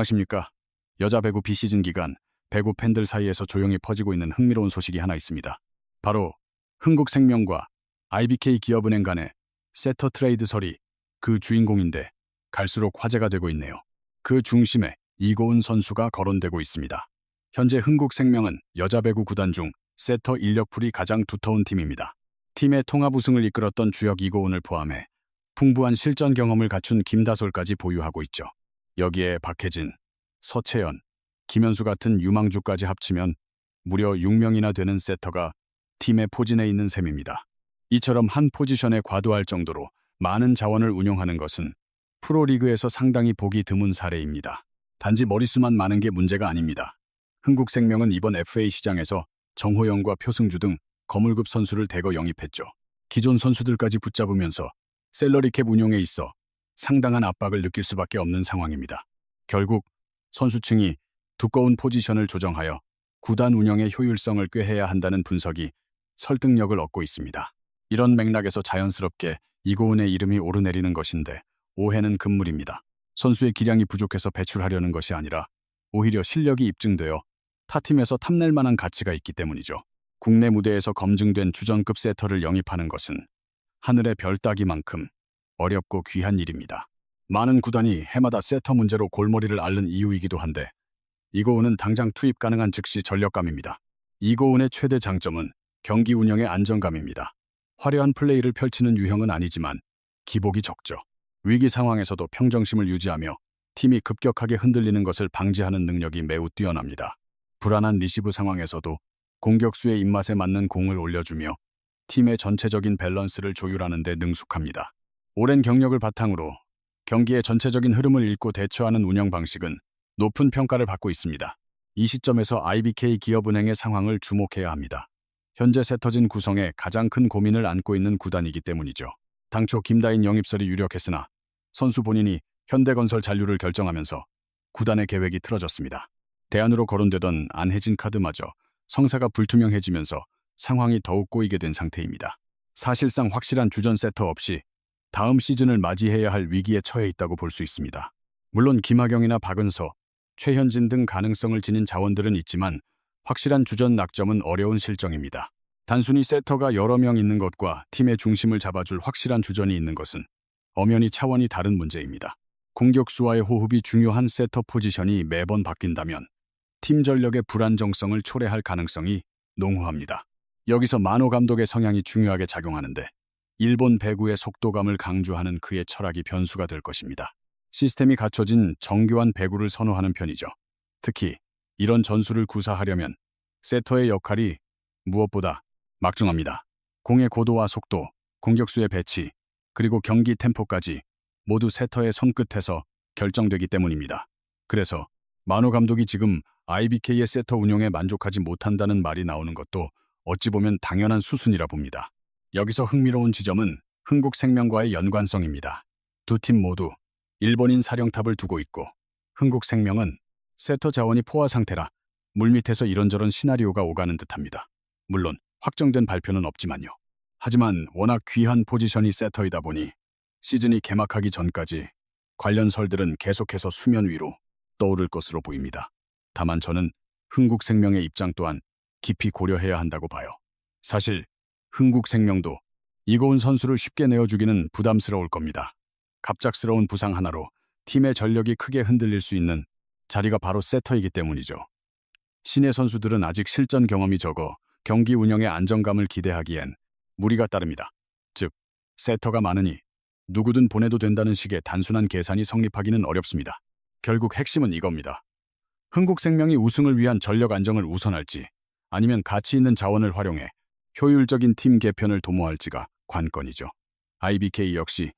안녕하십니까. 여자 배구 비시즌 기간 배구 팬들 사이에서 조용히 퍼지고 있는 흥미로운 소식이 하나 있습니다. 바로 흥국생명과 IBK 기업은행 간의 세터 트레이드설이 그 주인공인데 갈수록 화제가 되고 있네요. 그 중심에 이고은 선수가 거론되고 있습니다. 현재 흥국생명은 여자 배구 구단 중 세터 인력풀이 가장 두터운 팀입니다. 팀의 통합 우승을 이끌었던 주역 이고은을 포함해 풍부한 실전 경험을 갖춘 김다솔까지 보유하고 있죠. 여기에 박혜진, 서채연, 김현수 같은 유망주까지 합치면 무려 6명이나 되는 세터가 팀의 포진해 있는 셈입니다. 이처럼 한 포지션에 과도할 정도로 많은 자원을 운용하는 것은 프로리그에서 상당히 보기 드문 사례입니다. 단지 머릿수만 많은 게 문제가 아닙니다. 흥국생명은 이번 FA 시장에서 정호영과 표승주 등 거물급 선수를 대거 영입했죠. 기존 선수들까지 붙잡으면서 셀러리캡 운용에 있어 상당한 압박을 느낄 수밖에 없는 상황입니다. 결국 선수층이 두꺼운 포지션을 조정하여 구단 운영의 효율성을 꾀해야 한다는 분석이 설득력을 얻고 있습니다. 이런 맥락에서 자연스럽게 이고은의 이름이 오르내리는 것인데 오해는 금물입니다. 선수의 기량이 부족해서 배출하려는 것이 아니라 오히려 실력이 입증되어 타팀에서 탐낼 만한 가치가 있기 때문이죠. 국내 무대에서 검증된 주전급 세터를 영입하는 것은 하늘의 별 따기만큼 어렵고 귀한 일입니다. 많은 구단이 해마다 세터 문제로 골머리를 앓는 이유이기도 한데 이고은은 당장 투입 가능한 즉시 전력감입니다. 이고은의 최대 장점은 경기 운영의 안정감입니다. 화려한 플레이를 펼치는 유형은 아니지만 기복이 적죠. 위기 상황에서도 평정심을 유지하며 팀이 급격하게 흔들리는 것을 방지하는 능력이 매우 뛰어납니다. 불안한 리시브 상황에서도 공격수의 입맛에 맞는 공을 올려주며 팀의 전체적인 밸런스를 조율하는 데 능숙합니다. 오랜 경력을 바탕으로 경기의 전체적인 흐름을 읽고 대처하는 운영 방식은 높은 평가를 받고 있습니다. 이 시점에서 IBK 기업은행의 상황을 주목해야 합니다. 현재 세터진 구성에 가장 큰 고민을 안고 있는 구단이기 때문이죠. 당초 김다인 영입설이 유력했으나 선수 본인이 현대건설 잔류를 결정하면서 구단의 계획이 틀어졌습니다. 대안으로 거론되던 안혜진 카드마저 성사가 불투명해지면서 상황이 더욱 꼬이게 된 상태입니다. 사실상 확실한 주전 세터 없이 다음 시즌을 맞이해야 할 위기에 처해 있다고 볼 수 있습니다. 물론 김하경이나 박은서, 최현진 등 가능성을 지닌 자원들은 있지만 확실한 주전 낙점은 어려운 실정입니다. 단순히 세터가 여러 명 있는 것과 팀의 중심을 잡아줄 확실한 주전이 있는 것은 엄연히 차원이 다른 문제입니다. 공격수와의 호흡이 중요한 세터 포지션이 매번 바뀐다면 팀 전력의 불안정성을 초래할 가능성이 농후합니다. 여기서 만호 감독의 성향이 중요하게 작용하는데 일본 배구의 속도감을 강조하는 그의 철학이 변수가 될 것입니다. 시스템이 갖춰진 정교한 배구를 선호하는 편이죠. 특히 이런 전술을 구사하려면 세터의 역할이 무엇보다 막중합니다. 공의 고도와 속도, 공격수의 배치, 그리고 경기 템포까지 모두 세터의 손끝에서 결정되기 때문입니다. 그래서 만호 감독이 지금 IBK의 세터 운용에 만족하지 못한다는 말이 나오는 것도 어찌 보면 당연한 수순이라 봅니다. 여기서 흥미로운 지점은 흥국생명과의 연관성입니다. 두 팀 모두 일본인 사령탑을 두고 있고 흥국생명은 세터 자원이 포화 상태라 물밑에서 이런저런 시나리오가 오가는 듯합니다. 물론 확정된 발표는 없지만요. 하지만 워낙 귀한 포지션이 세터이다 보니 시즌이 개막하기 전까지 관련 설들은 계속해서 수면 위로 떠오를 것으로 보입니다. 다만 저는 흥국생명의 입장 또한 깊이 고려해야 한다고 봐요. 사실 흥국생명도 이고은 선수를 쉽게 내어주기는 부담스러울 겁니다. 갑작스러운 부상 하나로 팀의 전력이 크게 흔들릴 수 있는 자리가 바로 세터이기 때문이죠. 신예 선수들은 아직 실전 경험이 적어 경기 운영의 안정감을 기대하기엔 무리가 따릅니다. 즉, 세터가 많으니 누구든 보내도 된다는 식의 단순한 계산이 성립하기는 어렵습니다. 결국 핵심은 이겁니다. 흥국생명이 우승을 위한 전력 안정을 우선할지 아니면 가치 있는 자원을 활용해 효율적인 팀 개편을 도모할지가 관건이죠. IBK 역시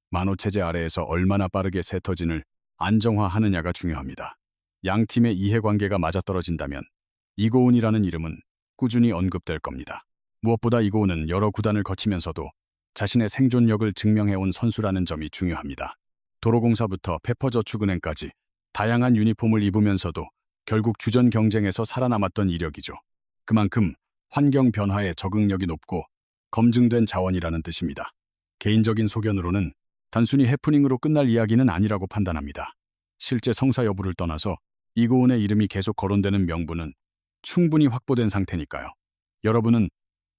만호 체제 아래에서 얼마나 빠르게 세터진을 안정화하느냐가 중요합니다. 양 팀의 이해관계가 맞아떨어진다면 이고은이라는 이름은 꾸준히 언급될 겁니다. 무엇보다 이고은은 여러 구단을 거치면서도 자신의 생존력을 증명해온 선수라는 점이 중요합니다. 도로공사부터 페퍼저축은행까지 다양한 유니폼을 입으면서도 결국 주전 경쟁에서 살아남았던 이력이죠. 그만큼 환경 변화에 적응력이 높고 검증된 자원이라는 뜻입니다. 개인적인 소견으로는 단순히 해프닝으로 끝날 이야기는 아니라고 판단합니다. 실제 성사 여부를 떠나서 이고은의 이름이 계속 거론되는 명분은 충분히 확보된 상태니까요. 여러분은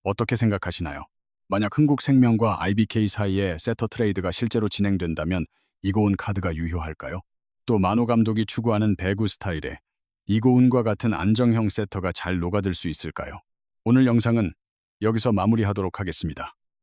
어떻게 생각하시나요? 만약 흥국생명과 IBK 사이에 세터 트레이드가 실제로 진행된다면 이고은 카드가 유효할까요? 또 만호 감독이 추구하는 배구 스타일에 이고은과 같은 안정형 세터가 잘 녹아들 수 있을까요? 오늘 영상은 여기서 마무리하도록 하겠습니다.